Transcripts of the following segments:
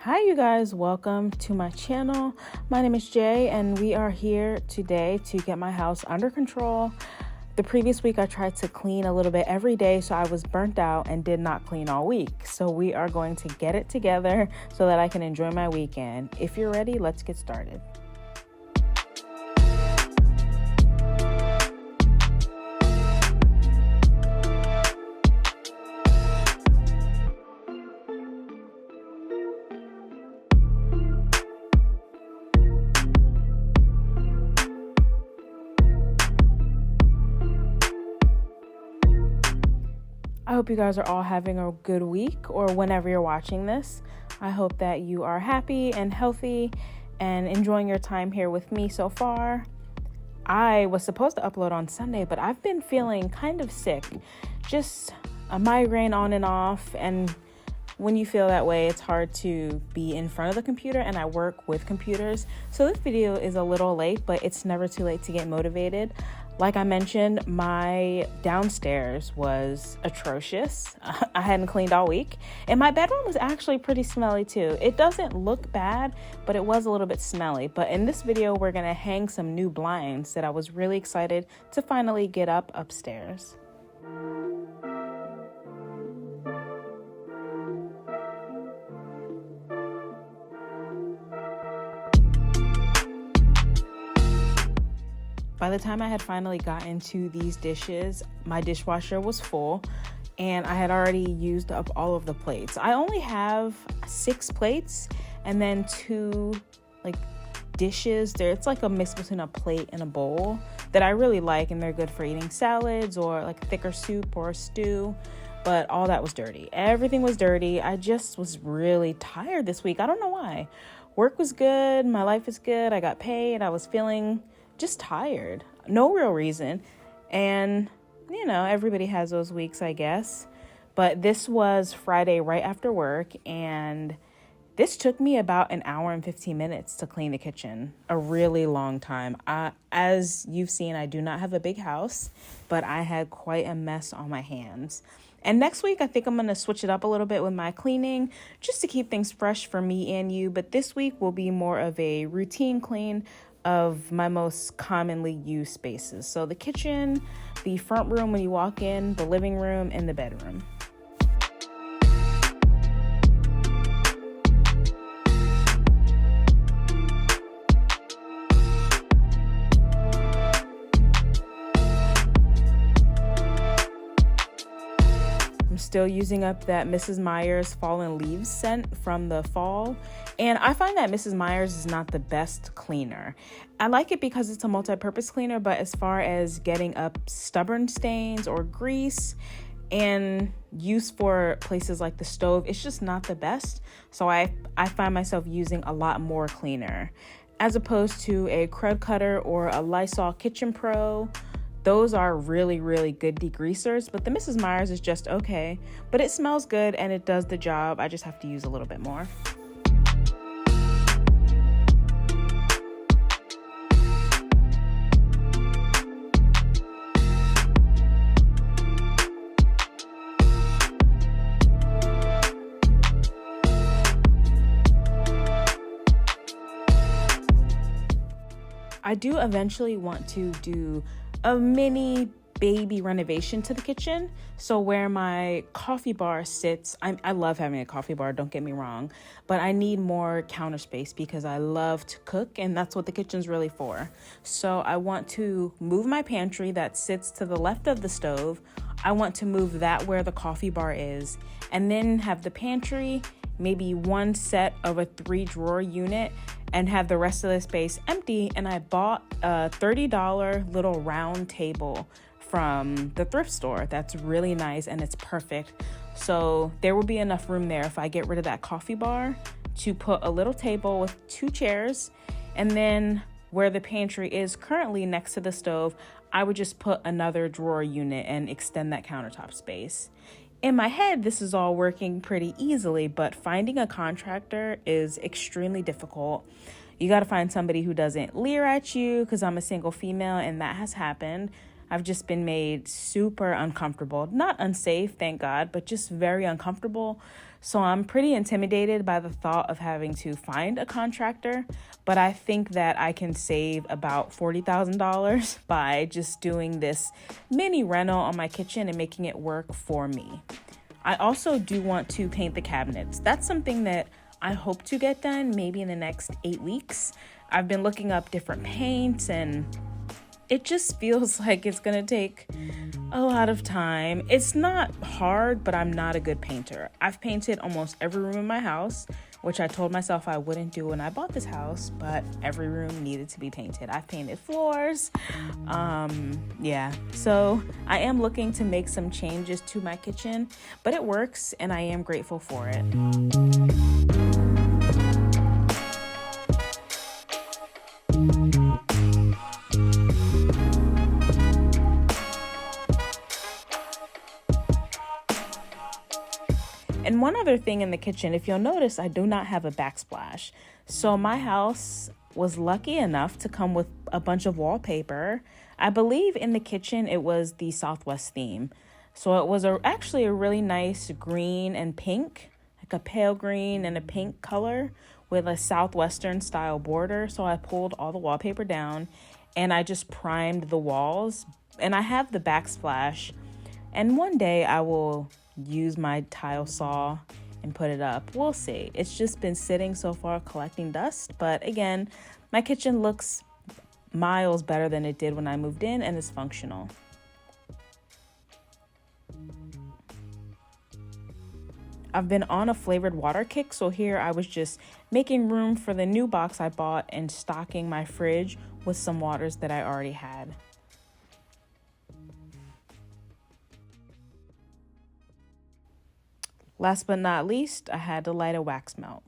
Hi you guys, welcome to my channel. My name is Jay and we are here today to get my house under control. The previous week I tried to clean a little bit every day, so I was burnt out and did not clean all week. So we are going to get it together so that I can enjoy my weekend. If you're ready, let's get started. I hope you guys are all having a good week, or whenever you're watching this. I hope that you are happy and healthy and enjoying your time here with me so far. I was supposed to upload on Sunday, but I've been feeling kind of sick. Just a migraine on and off, and when you feel that way, it's hard to be in front of the computer, and I work with computers. So this video is a little late, but it's never too late to get motivated. Like I mentioned, my downstairs was atrocious. I hadn't cleaned all week, and my bedroom was actually pretty smelly too. It doesn't look bad, but it was a little bit smelly. But in this video, we're gonna hang some new blinds that I was really excited to finally get upstairs. By the time I had finally gotten to these dishes, my dishwasher was full and I had already used up all of the plates. I only have 6 plates and then 2 dishes. It's like a mix between a plate and a bowl that I really like, and they're good for eating salads or like thicker soup or a stew. But all that was dirty. Everything was dirty. I just was really tired this week. I don't know why. Work was good. My life is good. I got paid. I was feeling just tired. No real reason. And, everybody has those weeks, I guess. But this was Friday right after work, and this took me about an hour and 15 minutes to clean the kitchen. A really long time. As you've seen, I do not have a big house, but I had quite a mess on my hands. And next week, I think I'm going to switch it up a little bit with my cleaning, just to keep things fresh for me and you. But this week will be more of a routine clean of my most commonly used spaces. So the kitchen, the front room when you walk in, the living room, and the bedroom. I'm still using up that Mrs. Meyer's Fallen Leaves scent from the fall. And I find that Mrs. Meyer's is not the best cleaner. I like it because it's a multi-purpose cleaner, but as far as getting up stubborn stains or grease and use for places like the stove, it's just not the best. So I find myself using a lot more cleaner as opposed to a Crud Cutter or a Lysol Kitchen Pro. Those are really, really good degreasers, but the Mrs. Meyer's is just okay. But it smells good and it does the job. I just have to use a little bit more. I do eventually want to do a mini baby renovation to the kitchen. So where my coffee bar sits, I love having a coffee bar, don't get me wrong, but I need more counter space because I love to cook, and that's what the kitchen's really for. So I want to move my pantry that sits to the left of the stove. I want to move that where the coffee bar is, and then have the pantry, maybe one set of a 3-drawer unit, and have the rest of the space empty. And I bought a $30 little round table from the thrift store. That's really nice and it's perfect. So there will be enough room there if I get rid of that coffee bar to put a little table with 2 chairs. And then where the pantry is currently next to the stove, I would just put another drawer unit and extend that countertop space. In my head, this is all working pretty easily, but finding a contractor is extremely difficult. You got to find somebody who doesn't leer at you, because I'm a single female and that has happened. I've just been made super uncomfortable. Not unsafe, thank God, but just very uncomfortable. So I'm pretty intimidated by the thought of having to find a contractor, but I think that I can save about $40,000 by just doing this mini rental on my kitchen and making it work for me. I also do want to paint the cabinets. That's something that I hope to get done maybe in the next 8 weeks. I've been looking up different paints and it just feels like it's gonna take a lot of time. It's not hard, but I'm not a good painter. I've painted almost every room in my house, which I told myself I wouldn't do when I bought this house, but every room needed to be painted. I've painted floors. So I am looking to make some changes to my kitchen, but it works and I am grateful for it. And one other thing in the kitchen, if you'll notice, I do not have a backsplash. So my house was lucky enough to come with a bunch of wallpaper. I believe in the kitchen it was the Southwest theme. So it was actually a really nice green and pink, like a pale green and a pink color with a Southwestern style border. So I pulled all the wallpaper down and I just primed the walls. And I have the backsplash. And one day I will use my tile saw and put it up. We'll see. It's just been sitting so far collecting dust, but again, my kitchen looks miles better than it did when I moved in and is functional. I've been on a flavored water kick, so here I was just making room for the new box I bought and stocking my fridge with some waters that I already had. Last but not least, I had to light a wax melt.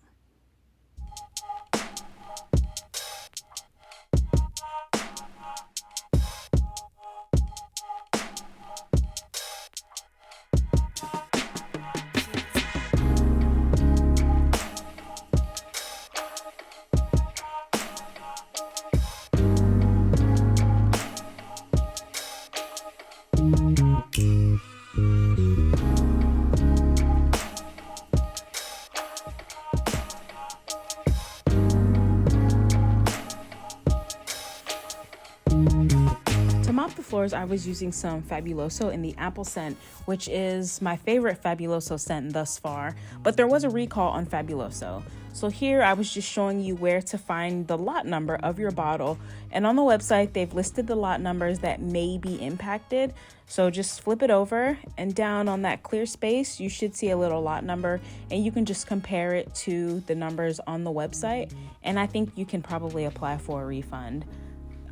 The floors, I was using some Fabuloso in the apple scent, which is my favorite Fabuloso scent thus far, but there was a recall on Fabuloso. So here I was just showing you where to find the lot number of your bottle, and on the website they've listed the lot numbers that may be impacted. So just flip it over and down on that clear space you should see a little lot number, and you can just compare it to the numbers on the website, and I think you can probably apply for a refund.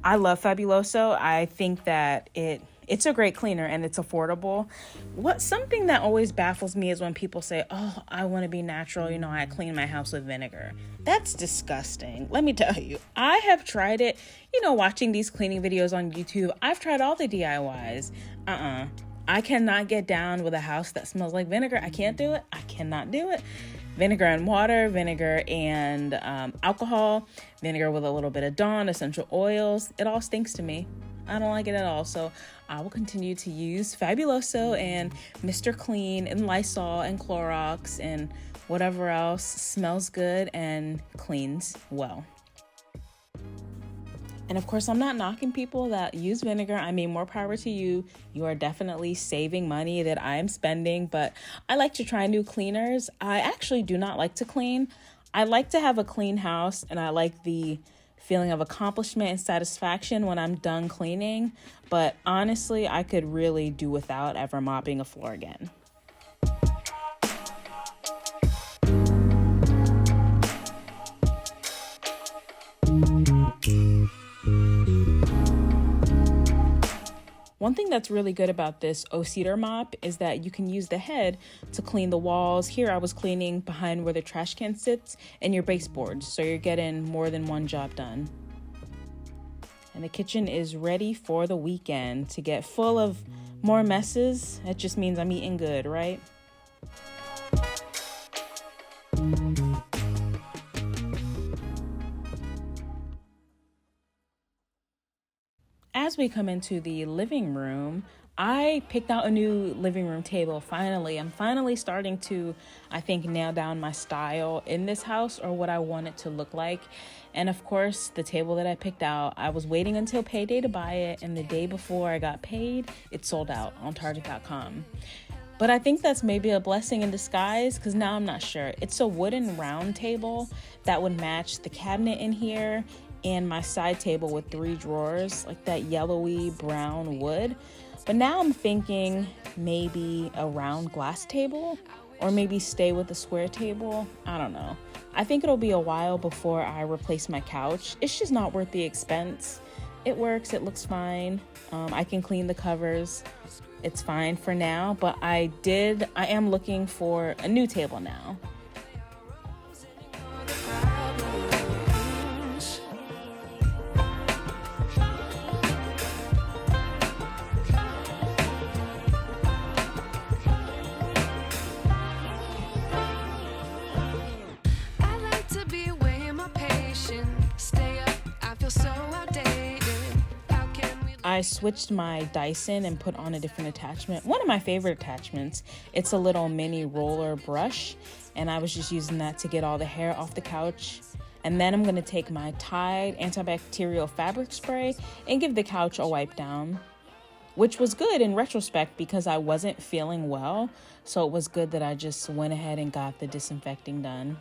I love Fabuloso. I think that it's a great cleaner and it's affordable. Something that always baffles me is when people say, "Oh, I want to be natural, I clean my house with vinegar." That's disgusting. Let me tell you, I have tried it, watching these cleaning videos on YouTube. I've tried all the DIYs. I cannot get down with a house that smells like vinegar. I can't do it. I cannot do it. Vinegar and water, vinegar and alcohol, vinegar with a little bit of Dawn, essential oils. It all stinks to me. I don't like it at all. So I will continue to use Fabuloso and Mr. Clean and Lysol and Clorox and whatever else smells good and cleans well. And of course, I'm not knocking people that use vinegar. I mean, more power to you. You are definitely saving money that I am spending, but I like to try new cleaners. I actually do not like to clean. I like to have a clean house, and I like the feeling of accomplishment and satisfaction when I'm done cleaning. But honestly, I could really do without ever mopping a floor again. One thing that's really good about this O-Cedar mop is that you can use the head to clean the walls. Here I was cleaning behind where the trash can sits and your baseboards, so you're getting more than one job done. And the kitchen is ready for the weekend to get full of more messes. That just means I'm eating good, right? As we come into the living room, I picked out a new living room table. Finally, I'm finally starting to, I think, nail down my style in this house, or what I want it to look like. And of course, the table that I picked out, I was waiting until payday to buy it, and the day before I got paid, it sold out on Target.com. But I think that's maybe a blessing in disguise, because now I'm not sure. It's a wooden round table that would match the cabinet in here and my side table with 3 drawers, like that yellowy brown wood. But now I'm thinking maybe a round glass table, or maybe stay with a square table. I don't know. I think it'll be a while before I replace my couch. It's just not worth the expense. It works, it looks fine. I can clean the covers. It's fine for now, but I am looking for a new table now. I switched my Dyson and put on a different attachment. One of my favorite attachments. It's a little mini roller brush, and I was just using that to get all the hair off the couch. And then I'm gonna take my Tide antibacterial fabric spray and give the couch a wipe down, which was good in retrospect because I wasn't feeling well. So it was good that I just went ahead and got the disinfecting done.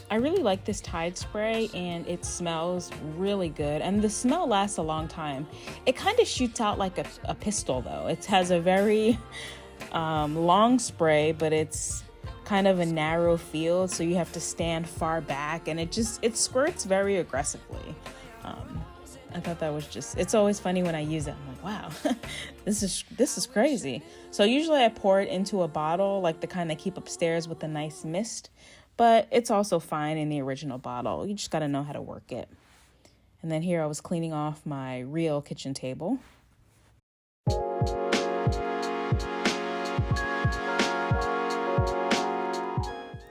I really like this Tide spray, and it smells really good, and the smell lasts a long time. It kind of shoots out like a pistol though. It has a very long spray, but it's kind of a narrow field, so you have to stand far back, and it squirts very aggressively. I thought that was it's always funny when I use it. I'm like, wow, this is crazy. So usually I pour it into a bottle, like the kind I keep upstairs with a nice mist. But it's also fine in the original bottle. You just got to know how to work it. And then here I was cleaning off my real kitchen table.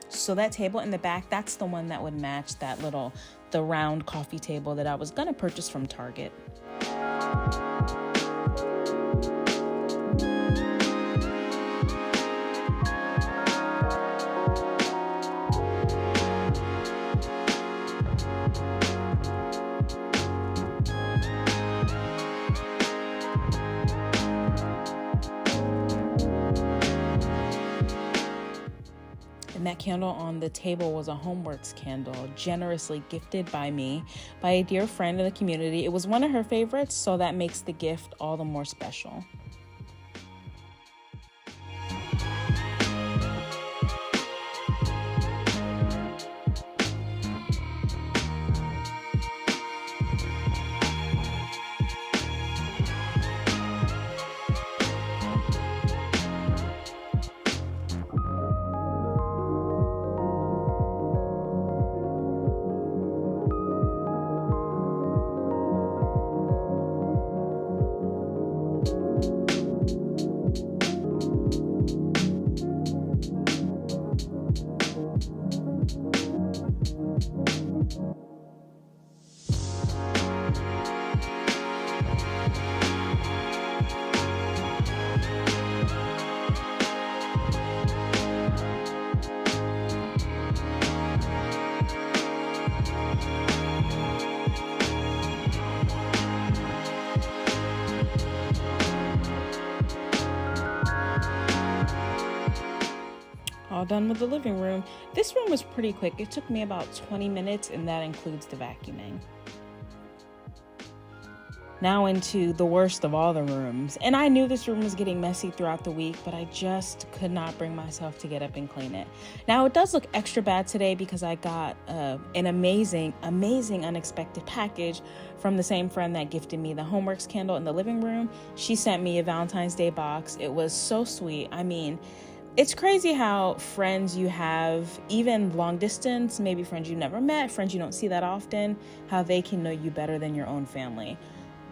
So that table in the back, that's the one that would match the round coffee table that I was going to purchase from Target. And that candle on the table was a Homeworks candle, generously gifted by me by a dear friend in the community. It was one of her favorites, so that makes the gift all the more special. All done with the living room. This room was pretty quick. It took me about 20 minutes, and that includes the vacuuming. Now into the worst of all the rooms. And I knew this room was getting messy throughout the week, but I just could not bring myself to get up and clean it. Now it does look extra bad today because I got an amazing unexpected package from the same friend that gifted me the homeworks candle in the living room. She sent me a Valentine's Day box. It was so sweet. I mean, it's crazy how friends you have, even long distance, maybe friends you never met, friends you don't see that often, how they can know you better than your own family.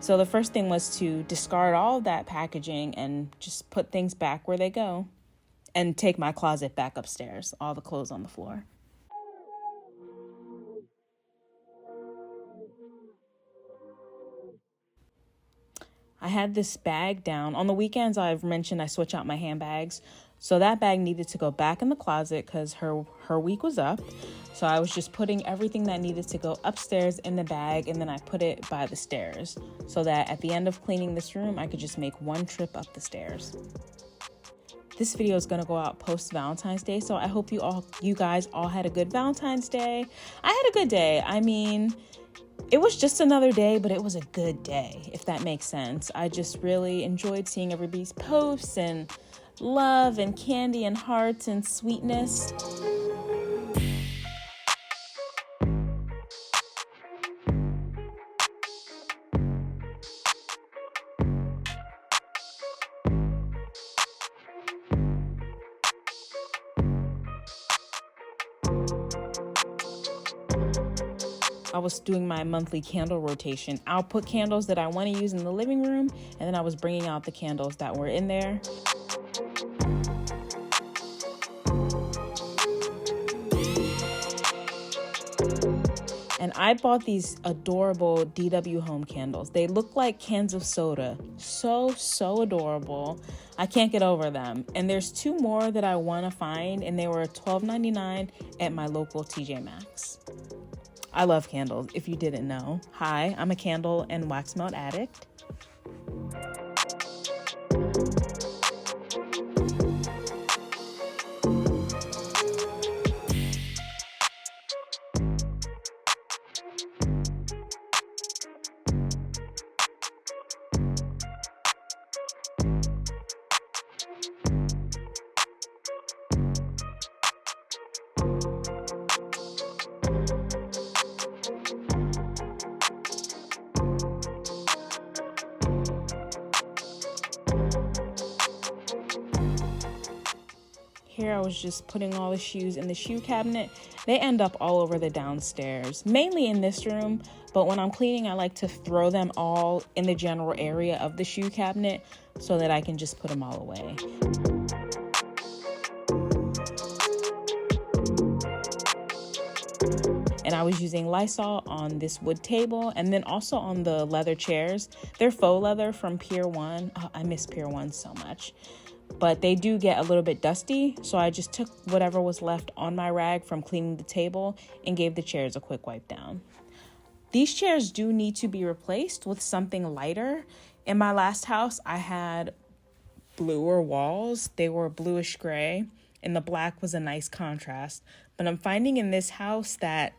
So the first thing was to discard all of that packaging and just put things back where they go and take my closet back upstairs, all the clothes on the floor. I had this bag down. On the weekends, I've mentioned I switch out my handbags. So that bag needed to go back in the closet because her week was up. So I was just putting everything that needed to go upstairs in the bag, and then I put it by the stairs so that at the end of cleaning this room, I could just make one trip up the stairs. This video is gonna go out post Valentine's Day, so I hope you guys all had a good Valentine's Day. I had a good day. I mean, it was just another day, but it was a good day, if that makes sense. I just really enjoyed seeing everybody's posts and love and candy and hearts and sweetness. I was doing my monthly candle rotation. I'll put candles that I want to use in the living room, and then I was bringing out the candles that were in there. And I bought these adorable DW Home candles. They look like cans of soda. So adorable. I can't get over them. And there's 2 more that I want to find, and they were $12.99 at my local TJ Maxx. I love candles, if you didn't know. Hi, I'm a candle and wax melt addict. Here I was just putting all the shoes in the shoe cabinet. They end up all over the downstairs, mainly in this room, but when I'm cleaning, I like to throw them all in the general area of the shoe cabinet so that I can just put them all away. And I was using Lysol on this wood table and then also on the leather chairs. They're faux leather from Pier 1. Oh, I miss Pier 1 so much. But they do get a little bit dusty, so I just took whatever was left on my rag from cleaning the table and gave the chairs a quick wipe down. These chairs do need to be replaced with something lighter. In my last house, I had bluer walls. They were bluish gray, and the black was a nice contrast. But I'm finding in this house that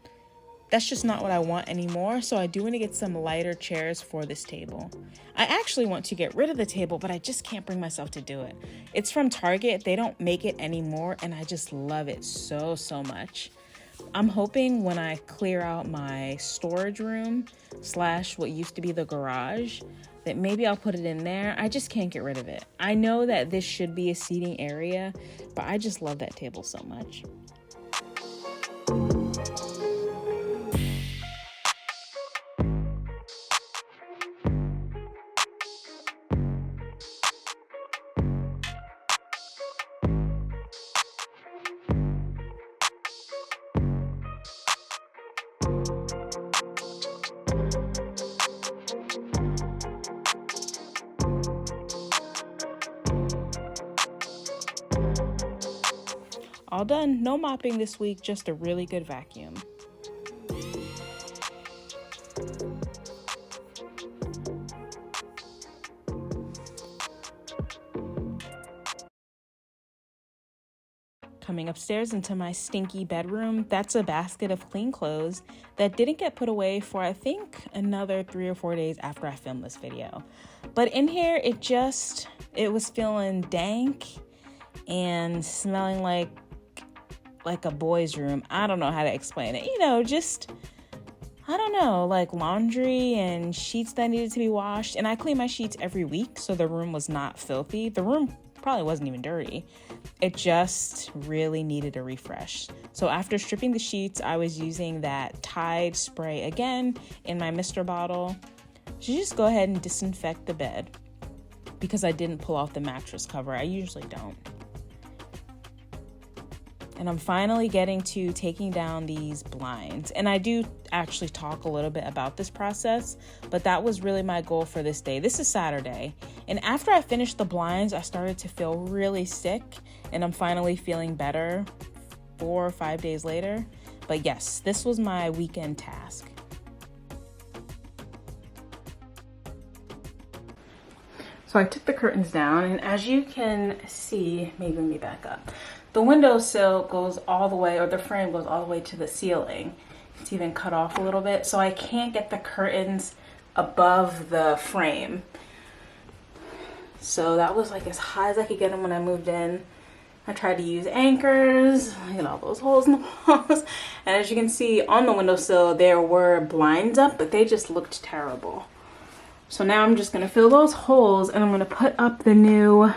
that's just not what I want anymore, so I do want to get some lighter chairs for this table. I actually want to get rid of the table, but I just can't bring myself to do it. It's from Target. They don't make it anymore, and I just love it so much. I'm hoping when I clear out my storage room / what used to be the garage, that maybe I'll put it in there. I just can't get rid of it. I know that this should be a seating area, but I just love that table so much. All done. No mopping this week, just a really good vacuum. Coming up upstairs into my stinky bedroom. That's a basket of clean clothes that didn't get put away for, I think, another 3 or 4 days after I filmed this video. But in here, it was feeling dank and smelling like a boy's room. I don't know how to explain it. I don't know, like laundry and sheets that needed to be washed. And I clean my sheets every week, so the room was not filthy. The room probably wasn't even dirty. It just really needed a refresh. So after stripping the sheets, I was using that Tide spray again in my Mister bottle. So just go ahead and disinfect the bed because I didn't pull off the mattress cover. I usually don't. And I'm finally getting to taking down these blinds. And I do actually talk a little bit about this process, but that was really my goal for this day. This is Saturday. And after I finished the blinds, I started to feel really sick, and I'm finally feeling better 4 or 5 days later. But yes, this was my weekend task. So I took the curtains down, and as you can see, maybe let me back up. The windowsill goes all the way, or the frame goes all the way to the ceiling. It's even cut off a little bit, so I can't get the curtains above the frame. So that was like as high as I could get them when I moved in. I tried to use anchors, all those holes in the walls. And as you can see on the windowsill, there were blinds up, but they just looked terrible. So now I'm just gonna fill those holes, and I'm gonna put up the new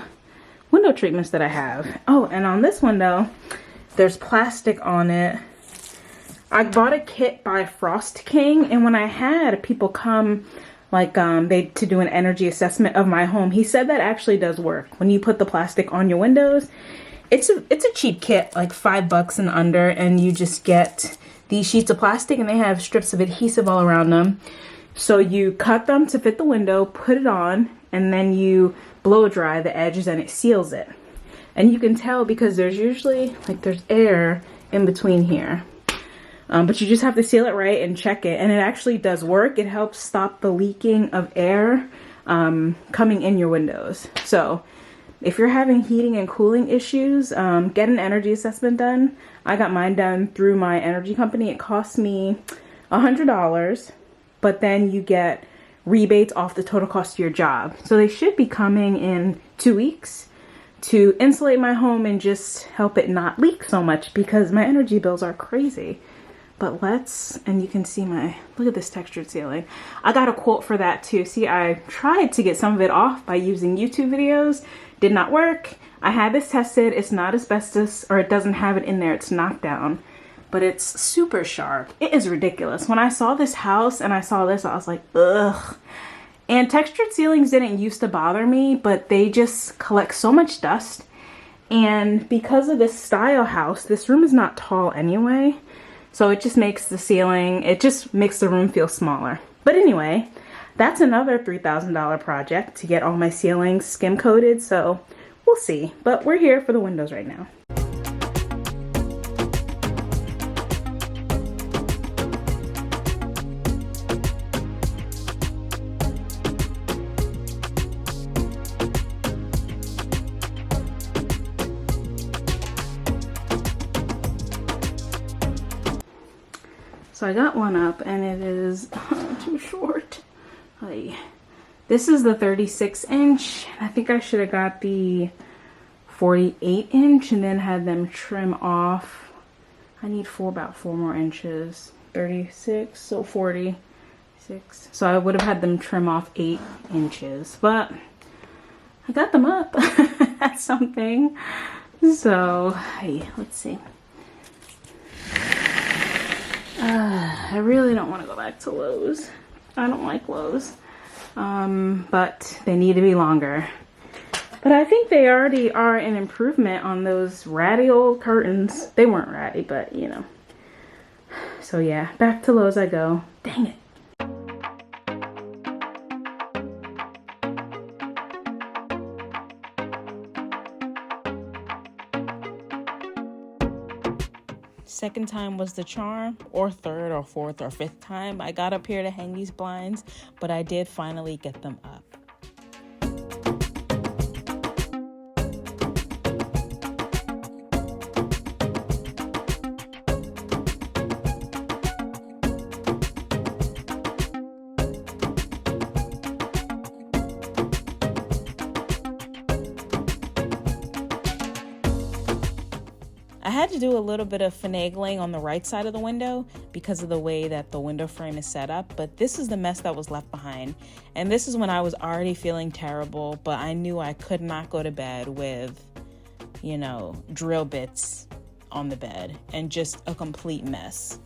window treatments that I have. Oh, and on this window, there's plastic on it. I bought a kit by Frost King, and when I had people come to do an energy assessment of my home, he said that actually does work. When you put the plastic on your windows, it's a cheap kit, like $5 and under, and you just get these sheets of plastic, and they have strips of adhesive all around them. So you cut them to fit the window, put it on, and then you blow dry the edges, and it seals it. And you can tell because there's usually there's air in between here. But you just have to seal it right and check it, and it actually does work. It helps stop the leaking of air coming in your windows. So if you're having heating and cooling issues, get an energy assessment done. I got mine done through my energy company. It cost me $100, but then you get rebates off the total cost of your job. So they should be coming in 2 weeks to insulate my home and just help it not leak so much because my energy bills are crazy. But and you can see look at this textured ceiling. I got a quote for that too. See, I tried to get some of it off by using YouTube videos. Did not work. I had this tested. It's not asbestos, or it doesn't have it in there. It's knocked down, but it's super sharp. It is ridiculous. When I saw this house and I saw this, I was like, ugh. And textured ceilings didn't used to bother me, but they just collect so much dust. And because of this style house, this room is not tall anyway. So it just makes the room feel smaller. But anyway, that's another $3,000 project to get all my ceilings skim coated. So we'll see. But we're here for the windows right now. So I got one up, and it is too short. This is the 36-inch. I think I should have got the 48-inch and then had them trim off. I need about 4 more inches. 36, so 46. So I would have had them trim off 8 inches, but I got them up. That's something. So, let's see. I really don't want to go back to Lowe's. I don't like Lowe's. But they need to be longer. But I think they already are an improvement on those ratty old curtains. They weren't ratty, but So yeah, back to Lowe's I go. Dang it. Second time was the charm, or third or fourth or fifth time I got up here to hang these blinds, but I did finally get them up. I had to do a little bit of finagling on the right side of the window because of the way that the window frame is set up, but this is the mess that was left behind. And this is when I was already feeling terrible, but I knew I could not go to bed with, you know, drill bits on the bed and just a complete mess.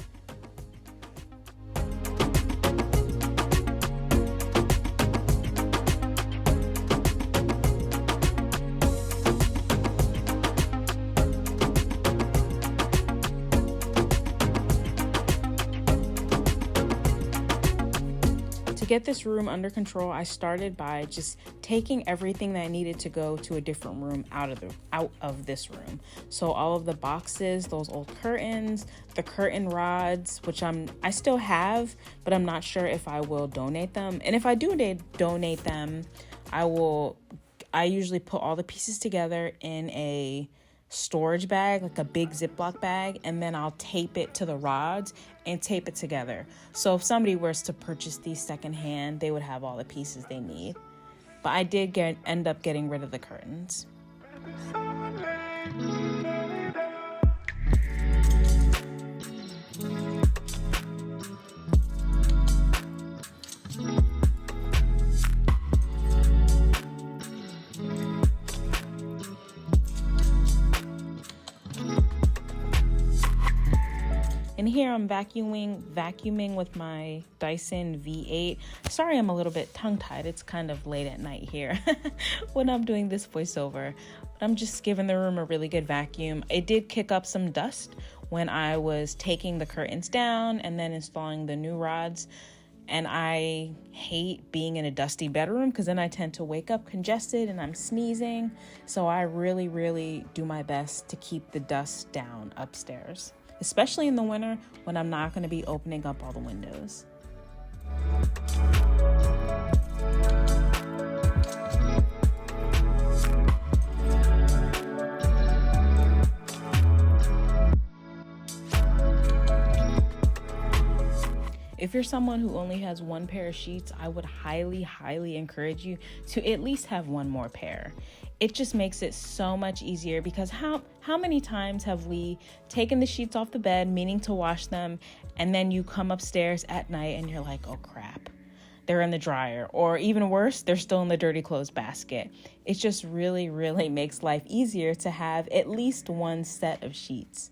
To get this room under control, I started by just taking everything that needed to go to a different room out of this room. So all of the boxes, those old curtains, the curtain rods, which I still have, but I'm not sure if I will donate them. And if I do donate them, I usually put all the pieces together in a storage bag, like a big Ziploc bag, and then I'll tape it to the rods and tape it together. So if somebody was to purchase these secondhand, they would have all the pieces they need. But I did end up getting rid of the curtains. And here I'm vacuuming with my Dyson V8. Sorry, I'm a little bit tongue-tied. It's kind of late at night here when I'm doing this voiceover. But I'm just giving the room a really good vacuum. It did kick up some dust when I was taking the curtains down and then installing the new rods. And I hate being in a dusty bedroom because then I tend to wake up congested and I'm sneezing. So I really, really do my best to keep the dust down upstairs, especially in the winter when I'm not going to be opening up all the windows. If you're someone who only has one pair of sheets, I would highly, highly encourage you to at least have one more pair. It just makes it so much easier because how many times have we taken the sheets off the bed, meaning to wash them, and then you come upstairs at night and you're like, oh crap, they're in the dryer, or even worse, they're still in the dirty clothes basket. It just really, really makes life easier to have at least one set of sheets.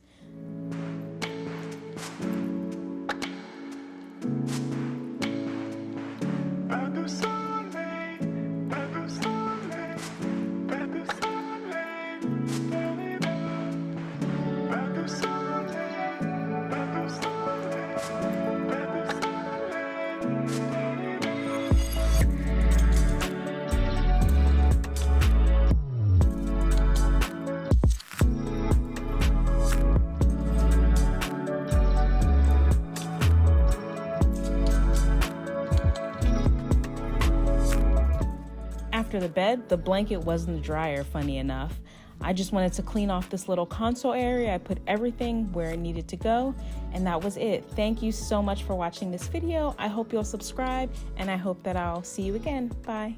After the bed, the blanket was in the dryer, funny enough. I just wanted to clean off this little console area. I put everything where it needed to go, and that was it. Thank you so much for watching this video. I hope you'll subscribe, and I hope that I'll see you again. Bye.